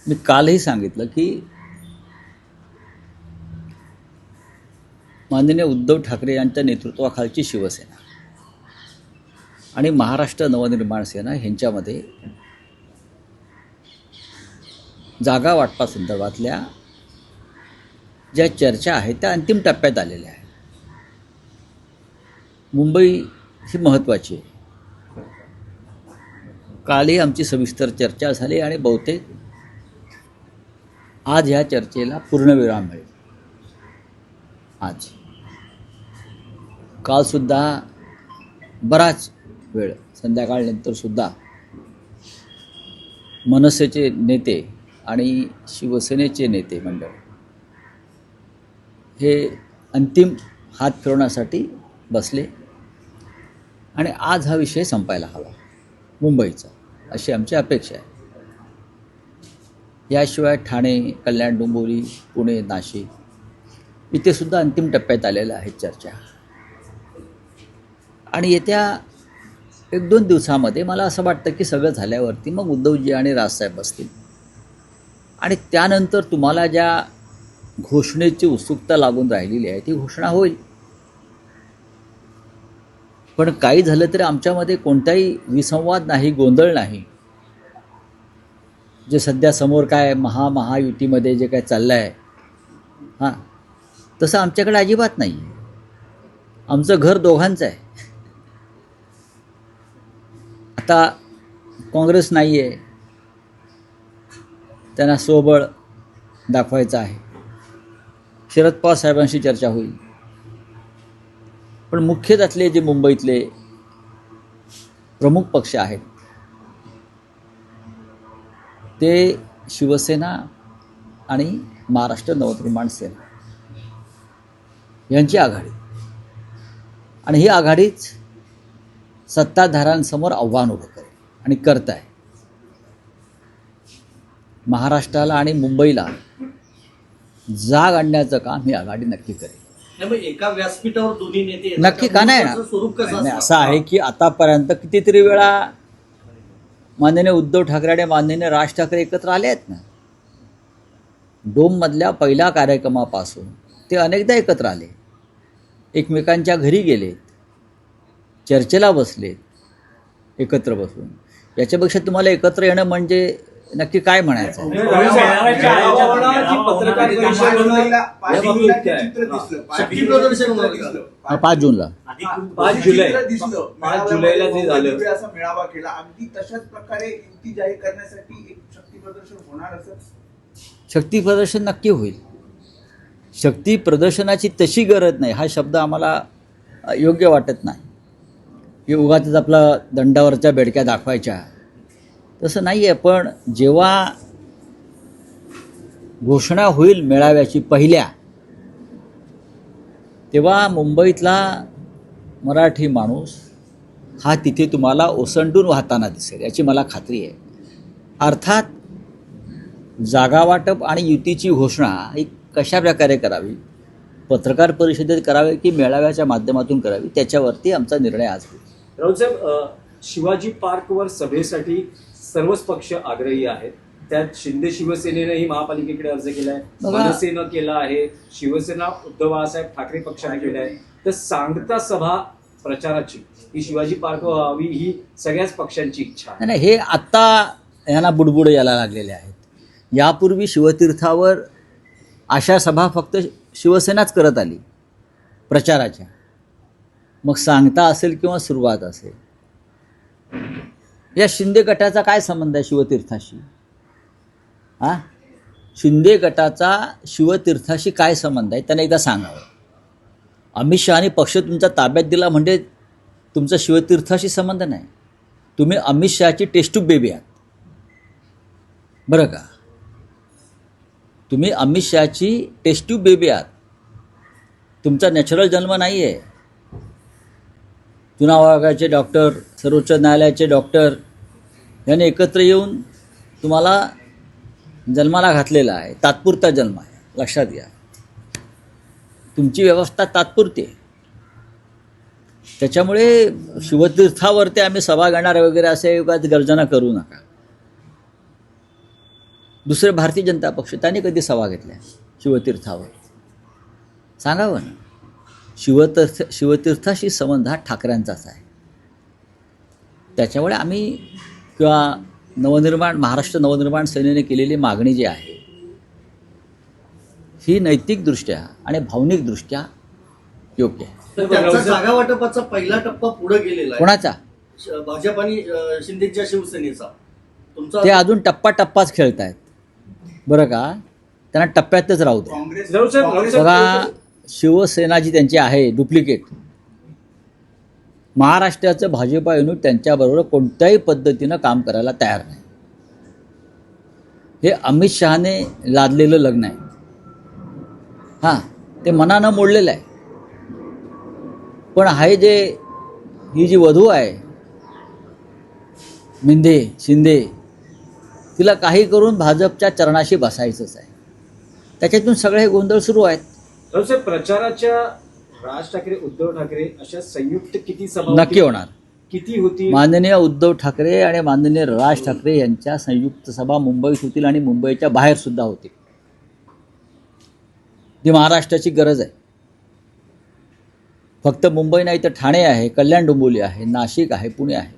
मी कालही सांगितलं की माननीय उद्धव ठाकरे यांच्या नेतृत्वाखालची शिवसेना आणि महाराष्ट्र नवनिर्माण सेना ह्यांच्यामध्ये जागा वाटपासंदर्भातल्या ज्या चर्चा आहेत त्या अंतिम टप्प्यात आलेल्या आहेत. मुंबई ही महत्त्वाची आहे. कालही आमची सविस्तर चर्चा झाली आणि बहुतेक आज ह्या चर्चेला पूर्णविराम मिळेल. आज कालसुद्धा बराच वेळ संध्याकाळनंतरसुद्धा मनसेचे नेते आणि शिवसेनेचे नेते मंडळ हे अंतिम हात फिरवण्यासाठी बसले आणि आज हा विषय संपायला हवा मुंबईचा, अशी आमची अपेक्षा आहे. याशिवाय ठाणे, कल्याण, डोंबिवली, पुणे, नाशिक इथेसुद्धा अंतिम टप्प्यात आलेल्या आहेत चर्चा. आणि येत्या 1-2 दिवसामध्ये मला असं वाटतं की सगळं झाल्यावरती मग उद्धवजी आणि राजसाहेब बसतील आणि त्यानंतर तुम्हाला ज्या घोषणेची उत्सुकता लागून राहिलेली आहे ती घोषणा होईल. पण काही झालं तरी आमच्यामध्ये कोणताही विसंवाद नाही, गोंधळ नाही. जे सध्या समोर काय महायुतीमध्ये जे काय चाललं आहे हां, तसं आमच्याकडे अजिबात नाही आहे. आमचं घर दोघांचं आहे. आता काँग्रेस नाही आहे, त्यांना स्वबळ दाखवायचं आहे. शरद पवार साहेबांशी चर्चा होईल. पण मुख्य त्यातले जे मुंबईतले प्रमुख पक्ष आहेत ते शिवसेना आणि महाराष्ट्र नवनिर्माण सेना यांची आघाडी, आणि ही आघाडीच सत्ताधाऱ्यांसमोर आव्हान उभं करेल आणि करत आहे. महाराष्ट्राला आणि मुंबईला जाग आणण्याचं काम ही आघाडी नक्की करेल. एका व्यासपीठावर दोन्ही नेते नक्की का नाही ना. स्वरूप कसं असं आहे की आतापर्यंत कितीतरी वेळा माननीय उद्धव ठाकरे आणि माननीय राज ठाकरे एकत्र आले आहेत ना. डोममधल्या पहिल्या कार्यक्रमापासून ते अनेकदा एकत्र आले, एकमेकांच्या घरी गेलेत, चर्चेला बसलेत एकत्र बसून. याच्यापेक्षा तुम्हाला एकत्र येणं म्हणजे नक्की काय म्हणायचं? 5 जूनला 5 जुलैला जे झालं असा मेळावा केला, अगदी तशाच प्रकारे युती जाहीर करण्यासाठी एक शक्ती प्रदर्शन होणार असं. शक्ती प्रदर्शन नक्की होईल. शक्ती प्रदर्शनाची तशी गरज नाही, हा शब्द आम्हाला योग्य वाटत नाही. की उगाचच आपला दंडावरच्या बेडक्या दाखवायच्या, तसं नाही आहे. पण जेव्हा घोषणा होईल मेळाव्याची पहिल्या, तेव्हा मुंबईतला मराठी माणूस हा तिथे तुम्हाला ओसंडून वाहताना दिसेल, याची मला खात्री आहे. अर्थात जागावाटप आणि युतीची घोषणा ही कशा प्रकारे करावी, पत्रकार परिषदेत करावी की मेळाव्याच्या माध्यमातून करावी, त्याच्यावरती आमचा निर्णय आज होईल. राऊतसाहेब, शिवाजी पार्कवर सभेसाठी सर्वच पक्ष आग्रही आहेत. त्यात शिंदे शिवसेनेनंही महापालिकेकडे अर्ज केला आहे, मनसेनं केला आहे, शिवसेना उद्धव बाळासाहेब ठाकरे पक्षाने केला आहे. तर सांगता सभा प्रचाराची ही शिवाजी पार्क व्हावी ही सगळ्याच पक्षांची इच्छा आहे. नाही, हे आत्ता यांना बुडबुड यायला लागलेले आहेत. यापूर्वी शिवतीर्थावर अशा सभा फक्त शिवसेनाच करत आली प्रचाराच्या. मग सांगता असेल किंवा सुरुवात असेल, या शिंदे गटाचा काय संबंध आहे शिवतीर्थाशी? हां, शिंदे गटाचा शिवतीर्थाशी काय संबंध आहे त्यांना एकदा सांगावं. अमित शहानी पक्ष तुमचा ताब्यात दिला म्हणजे तुमचा शिवतीर्थाशी संबंध नाही. तुम्ही अमित शहाची टेस्ट बेबी आहात बरं का. तुम्ही अमित शहाची टेस्ट बेबी आहात. तुमचा नॅचरल जन्म नाही आहे. जुना विभागाचे डॉक्टर, सर्वोच्च न्यायालयाचे डॉक्टर यांनी एकत्र येऊन तुम्हाला जन्माला घातलेला आहे. तात्पुरता जन्म आहे, लक्षात घ्या. तुमची व्यवस्था तात्पुरती आहे. त्याच्यामुळे शिवतीर्थावरती आम्ही सभा घेणार वगैरे असे उगाच गर्जना करू नका. दुसरे भारतीय जनता पक्ष त्यांनी कधी सभा घेतल्या शिवतीर्थावर? सांगावं ना. शिवतीर्थाशी संबंध हा ठाकरेंचाच आहे. त्याच्यामुळे आम्ही किंवा महाराष्ट्र नवनिर्माण सेनेने केलेली मागणी जी आहे ही नैतिकदृष्ट्या आणि भावनिकदृष्ट्या योग्य आहे. तर त्यांचा जागा वाटपाचा पहिला टप्पा पुढे गेलेला आहे. कोणाचा? भाजप आणि शिंदेच्या शिवसेनेचा. तुमचा ते अजून टप्पाच खेळत आहेत बरं का. त्यांना टप्प्यातच राहू दे. काँग्रेस बघा, शिवसेना जी त्यांची आहे डुप्लिकेट, महाराष्ट्राचं भाजपा युनिट त्यांच्याबरोबर कोणत्याही पद्धतीनं काम करायला तयार नाही. हे अमित शहाने लादलेलं लग्न आहे. हां, ते मनानं मोडलेलं आहे. पण ही जी वधू आहे शिंदे, तिला काही करून भाजपच्या चरणाशी बसायचंच आहे. त्याच्यातून सगळे हे गोंधळ सुरू आहेत. रावसाहेब, प्रचाराच्या राज ठाकरे उद्धव ठाकरे अशा संयुक्त किती सभा नक्की होणार. किती होती? माननीय उद्धव ठाकरे आणि माननीय राज ठाकरे यांच्या संयुक्त सभा मुंबईत होतील आणि मुंबईच्या बाहेर सुद्धा होतील. ती महाराष्ट्राची गरज आहे. फक्त मुंबई नाही तर ठाणे आहे, कल्याण डोंबिवली आहे, नाशिक आहे, पुणे आहे.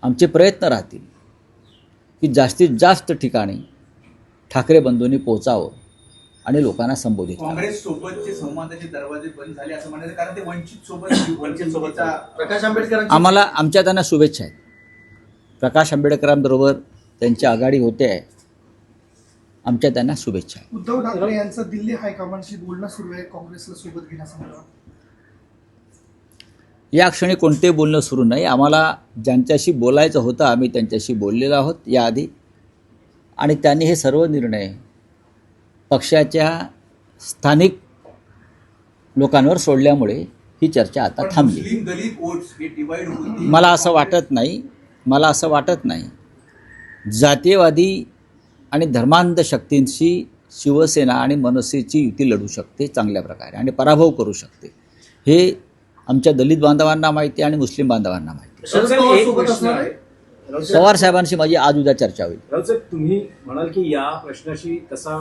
आमचे प्रयत्न राहतील की जास्तीत जास्त ठिकाणी ठाकरे बंधूंनी पोचावं आणि लोकांना संबोधित करावं. काँग्रेस सोबतचे संवादाचे दरवाजे बंद झाले असं म्हणायचं, कारण ते वंचित सोबतचा प्रकाश आंबेडकरांची आमच्या त्यांना शुभेच्छा आहेत. प्रकाश आंबेडकरांबरोबर त्यांची आघाडी होते आहे. आमच्या त्यांना शुभेच्छा आहेत. उद्धव ठाकरे यांचं दिल्ली हायकमांडशी बोलणं सुरू आहे काँग्रेसला सोबत घेण्यासंदर्भात. या क्षणी कोणतेही बोलणं सुरू नाही. आम्हाला ज्यांच्याशी बोलायचं होतं आम्ही त्यांच्याशी बोललेलो आहोत याआधी, आणि त्यांनी हे सर्व निर्णय पक्षाच्या स्थानिक लोकांवर सोडल्यामुळे ही चर्चा आता थांबली. मुस्लिम दलित वोट्स हे डिवाइड होतील. मला असं वाटत नाही. जातीयवादी आणि धर्मांध शक्तींशी शिवसेना आणि मनसेची युती लढू शकते चांगल्या प्रकारे आणि पराभव करू शकते. हे आमच्या दलित बांधवांना माहिती आहे आणि मुस्लिम बांधवांना माहिती आहे. शरद पवार सोबत असणार आहे. पवार साहेबांशी माझी आज उद्या चर्चा होईल. रावसाहेब, तुम्ही म्हणाल की या प्रश्नाशी तसा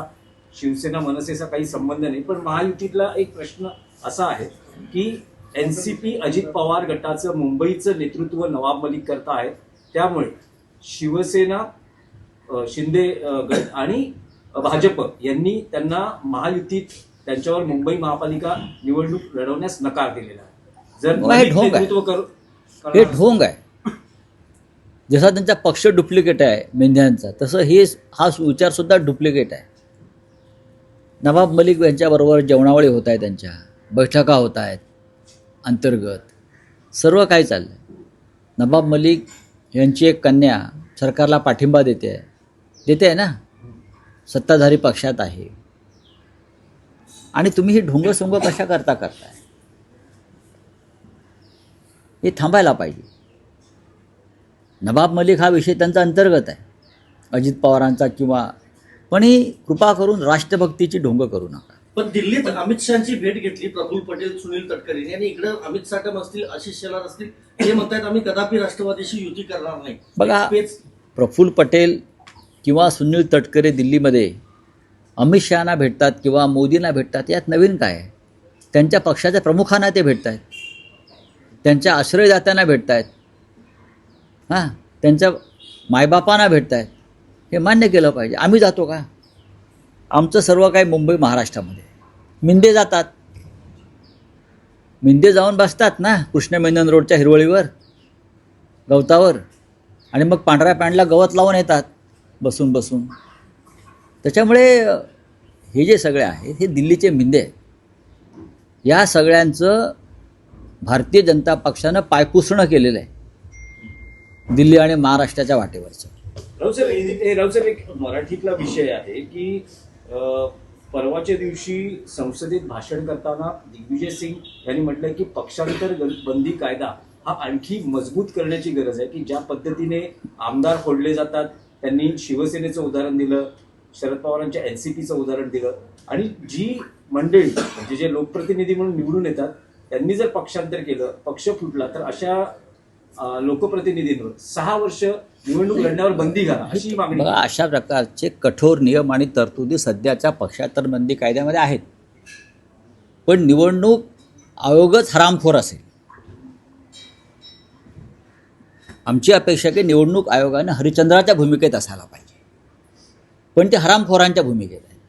शिवसेना मनसेचा काही संबंध नाही, पण महायुतीतला एक प्रश्न असा आहे की एनसीपी अजित पवार गटाचं मुंबईचं नेतृत्व नवाब मलिक करता आहे. त्यामुळे शिवसेना, शिंदे गट आणि भाजप यांनी त्यांना महायुतीत त्यांच्यावर मुंबई महापालिका निवडणूक लढवण्यास नकार दिलेला आहे. जर हे ढोंग आहे. नेतृत्व हे ढोंग आहे. जसा त्यांचा पक्ष डुप्लिकेट आहे मेंढ्यांचा, तसं हा विचारसुद्धा डुप्लिकेट आहे. नवाब मलिक यांच्याबरोबर जेवणावळी होत आहे, त्यांच्या बैठका होत आहेत अंतर्गत, सर्व काही चाललं आहे. नवाब मलिक यांची एक कन्या सरकारला पाठिंबा देते आहे ना, सत्ताधारी पक्षात आहे. आणि तुम्ही ही ढोंगसोंग कशा करताय? हे थांबायला पाहिजे. नवाब मलिक हा विषय त्यांचा अंतर्गत आहे, अजित पवारांचा पण ही कृपा करून राष्ट्रभक्तीची ढोंग करू नका. पण दिल्लीत अमित शहाची भेट घेतली प्रफुल्ल पटेल, सुनील तटकरे आणि इकडे अमित साटम असतील, आशिष शेलार असतील, ते म्हणतात आम्ही कदापि राष्ट्रवादीशी युती करणार नाही. बघा, प्रफुल्ल पटेल किंवा सुनील तटकरे दिल्लीमध्ये अमित शहाना भेटतात किंवा मोदींना भेटतात, यात नवीन काय आहे? त्यांच्या पक्षाच्या प्रमुखांना ते भेटत आहेत, त्यांच्या आश्रयदात्यांना भेटत आहेत, त्यांच्या मायबापांना भेटत आहेत. हे मान्य केलं पाहिजे. आम्ही जातो का? आमचं सर्व काही मुंबई महाराष्ट्रामध्ये. मिंदे जातात, मिंदे जाऊन बसतात ना कृष्ण मेनन रोडच्या हिरवळीवर, गवतावर, आणि मग पांढऱ्या पॅन्टला गवत लावून येतात बसून. त्याच्यामुळे हे जे सगळे आहेत हे दिल्लीचे मिंदे आहेत. या सगळ्यांचं भारतीय जनता पक्षानं पायपुसणं केलेलं आहे दिल्ली आणि महाराष्ट्राच्या वाटेवरचं. रावसाहेब, एक मराठीतला विषय आहे की परवाच्या दिवशी संसदेत भाषण करताना दिग्विजय सिंग यांनी म्हटलंय की पक्षांतर बंदी कायदा हा आणखी मजबूत करण्याची गरज आहे. की ज्या पद्धतीने आमदार फोडले जातात, त्यांनी शिवसेनेचं उदाहरण दिलं, शरद पवारांच्या एनसीपीचं उदाहरण दिलं, आणि जी मंडळी म्हणजे जे लोकप्रतिनिधी म्हणून निवडून येतात त्यांनी जर पक्षांतर केलं, पक्ष फुटला, तर अशा लोकप्रतिनिधींवर 6 वर्ष निवडणूक लढण्यावर बंदी घाला अशी मागणी. बघा, अशा प्रकारचे कठोर नियम आणि तरतुदी सध्याच्या पक्षांतर बंदी कायद्यामध्ये आहेत. पण निवडणूक आयोगच हरामखोर असेल. आमची अपेक्षा आहे की निवडणूक आयोगानं हरिश्चंद्राच्या भूमिकेत असायला पाहिजे, पण ते हरामखोरांच्या भूमिकेत आहेत.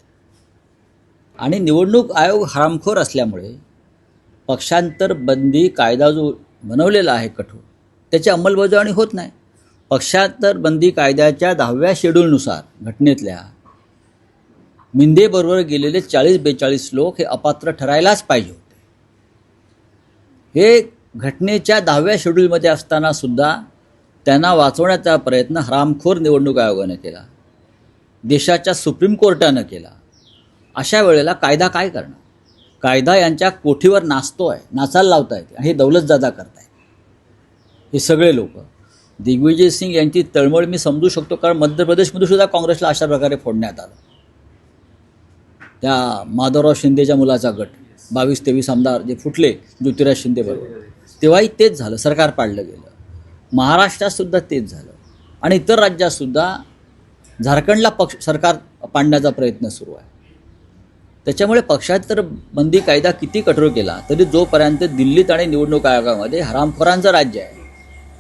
आणि निवडणूक आयोग हरामखोर असल्यामुळे पक्षांतर बंदी कायदा जो बनवलेला आहे कठोर, त्याची अंमलबजावणी होत नाही. पक्षांतर बंदी कायद्याच्या 10व्या शेड्यूलनुसार घटनेतल्या मिंदेबरोबर गेलेले 40-42 लोक हे अपात्र ठरायलाच पाहिजे होते. हे घटनेच्या 10व्या शेड्यूलमध्ये असताना सुद्धा त्यांना वाचवण्याचा प्रयत्न हरामखोर निवडणूक आयोगानं केला, देशाच्या सुप्रीम कोर्टानं केला. अशा वेळेला कायदा काय करणार? कायदा यांच्या कोठीवर नाचतोय, नाचायला लावता येते आणि हे दौलतजादा करतायत हे सगळे लोक. दिग्विजय सिंग यांची तळमळ मी समजू शकतो, कारण मध्य प्रदेशमध्ये सुद्धा काँग्रेसला अशा प्रकारे फोडण्यात आलं. त्या माधवराव शिंदेच्या मुलाचा गट 22-23 आमदार जे फुटले ज्योतिराज शिंदे बरोबर, तेव्हाही तेच झालं, सरकार पाडलं गेलं. महाराष्ट्रात सुद्धा तेच झालं आणि इतर राज्यातसुद्धा झारखंडला सरकार पाडण्याचा प्रयत्न सुरू आहे. त्याच्यामुळे पक्षांतर बंदी कायदा किती कठोर केला तरी जोपर्यंत दिल्लीत आणि निवडणूक आयोगामध्ये हरामखोरांचं राज्य आहे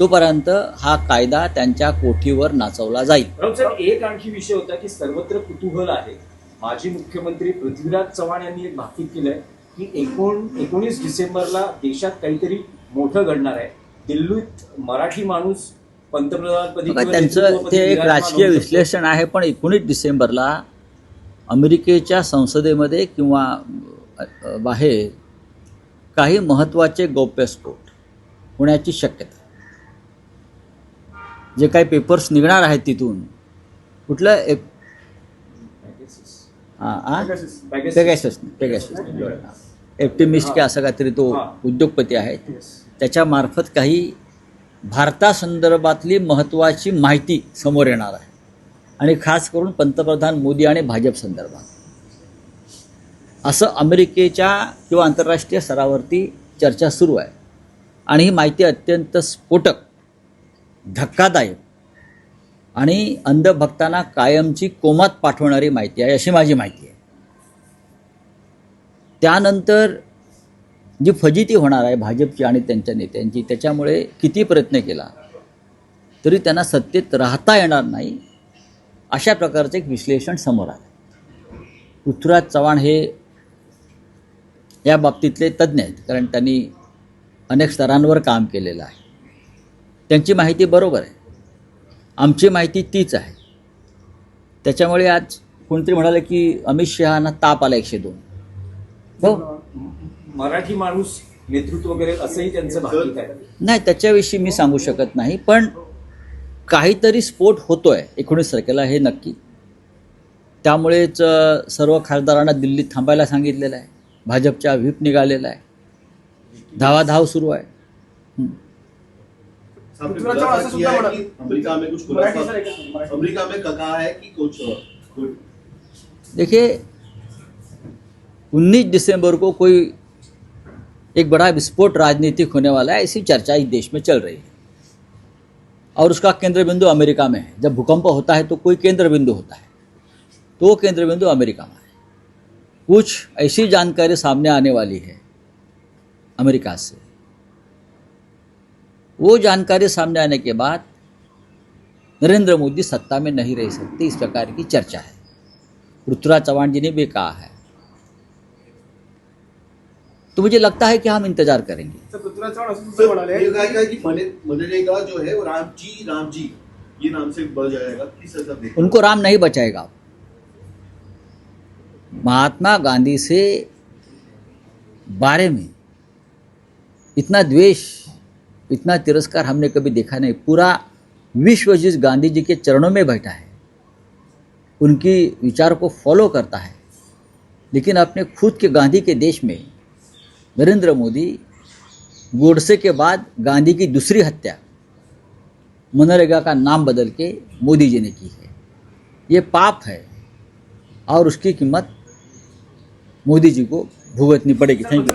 तोपर्यंत हा कायदा त्यांच्या कोठीवर नाचवला जाईल. साहेब, एक आणखी विषय होता की सर्वत्र कुतूहल आहे. माजी मुख्यमंत्री पृथ्वीराज चव्हाण यांनी एक भाकीत केलंय की 19 डिसेंबरला देशात काहीतरी मोठं घडणार आहे. दिल्लीत मराठी माणूस पंतप्रधानपदी त्यांचं ते एक राजकीय विश्लेषण आहे. पण 19 डिसेंबरला अमेरिकेच्या संसदेमध्ये किंवा बाहेर काही महत्त्वाचे गौप्यस्फोट होण्याची शक्यता, जे काही पेपर्स निघणार आहेत तिथून, कुठलं एक पेगासस एप्टिमिस्ट की असं काहीतरी तो उद्योगपती आहे, त्याच्यामार्फत काही भारतासंदर्भातली महत्त्वाची माहिती समोर येणार आहे आणि खास करून पंतप्रधान मोदी आणि भाजप संदर्भात, असं अमेरिकेच्या किंवा आंतरराष्ट्रीय स्तरावरती चर्चा सुरू आहे. आणि ही माहिती अत्यंत स्फोटक, धक्कादायक आणि अंधभक्तांना कायमची कोमात पाठवणारी माहिती आहे, अशी माझी माहिती आहे. त्यानंतर जी फजिती होणार आहे भाजपची आणि त्यांच्या नेत्यांची, त्याच्यामुळे किती प्रयत्न केला तरी त्यांना सत्तेत राहता येणार नाही, अशा प्रकारचं एक विश्लेषण समोर आलं. पृथ्वीराज चव्हाण हे या बाबतीतले तज्ज्ञ आहेत, कारण त्यांनी अनेक स्तरांवर काम केलेलं आहे. त्यांची माहिती बरोबर आहे, आमची माहिती तीच आहे. त्याच्यामुळे आज कोणतरी म्हणाले की अमित शहाना ताप आला 102. हो, मराठी माणूस नेतृत्व वगैरे असंही त्यांचं भाकीत आहे. नाही, त्याच्याविषयी मी सांगू शकत नाही, पण काहीतरी स्फोट होतोय 19 तारखेला हे नक्की. त्यामुळेच सर्व खासदारांना दिल्लीत थांबायला सांगितलेलं आहे. भाजपच्या व्हीप निघालेला आहे, धावाधाव सुरू आहे. अमेरिका में कहा है कि कुछ देखिए, 19 दिसंबर को कोई एक बड़ा विस्फोट राजनीतिक होने वाला है, ऐसी चर्चा इस देश में चल रही है और उसका केंद्र बिंदु अमेरिका में है. जब भूकंप होता है तो कोई केंद्र बिंदु होता है, तो वो केंद्र बिंदु अमेरिका में है. कुछ ऐसी जानकारी सामने आने वाली है अमेरिका से. वो जानकारी सामने आने के बाद नरेंद्र मोदी सत्ता में नहीं रह सकते, इस प्रकार की चर्चा है. पृथ्वीराज चव्हाण जी ने भी कहा है. तो मुझे लगता है कि हम इंतजार करेंगे. पृथ्वीराज चव्हाण असं सुद्धा म्हणाले ये कहा गया कि मनरेगा जो है वो राम जी ये नाम से बढ़ जाएगा. किस तरह देखते उनको राम नहीं बचाएगा. महात्मा गांधी से बारे में इतना द्वेष, इतना तिरस्कार हमने कभी देखा नहीं. पूरा विश्व जिस गांधी जी के चरणों में बैठा है, उनकी विचार को फॉलो करता है, लेकिन अपने खुद के गांधी के देश में नरेंद्र मोदी गोडसे के बाद गांधी की दूसरी हत्या मनरेगा का नाम बदल के मोदी जी ने की है. ये पाप है और उसकी कीमत मोदी जी को भुगतनी पड़ेगी. Thank you.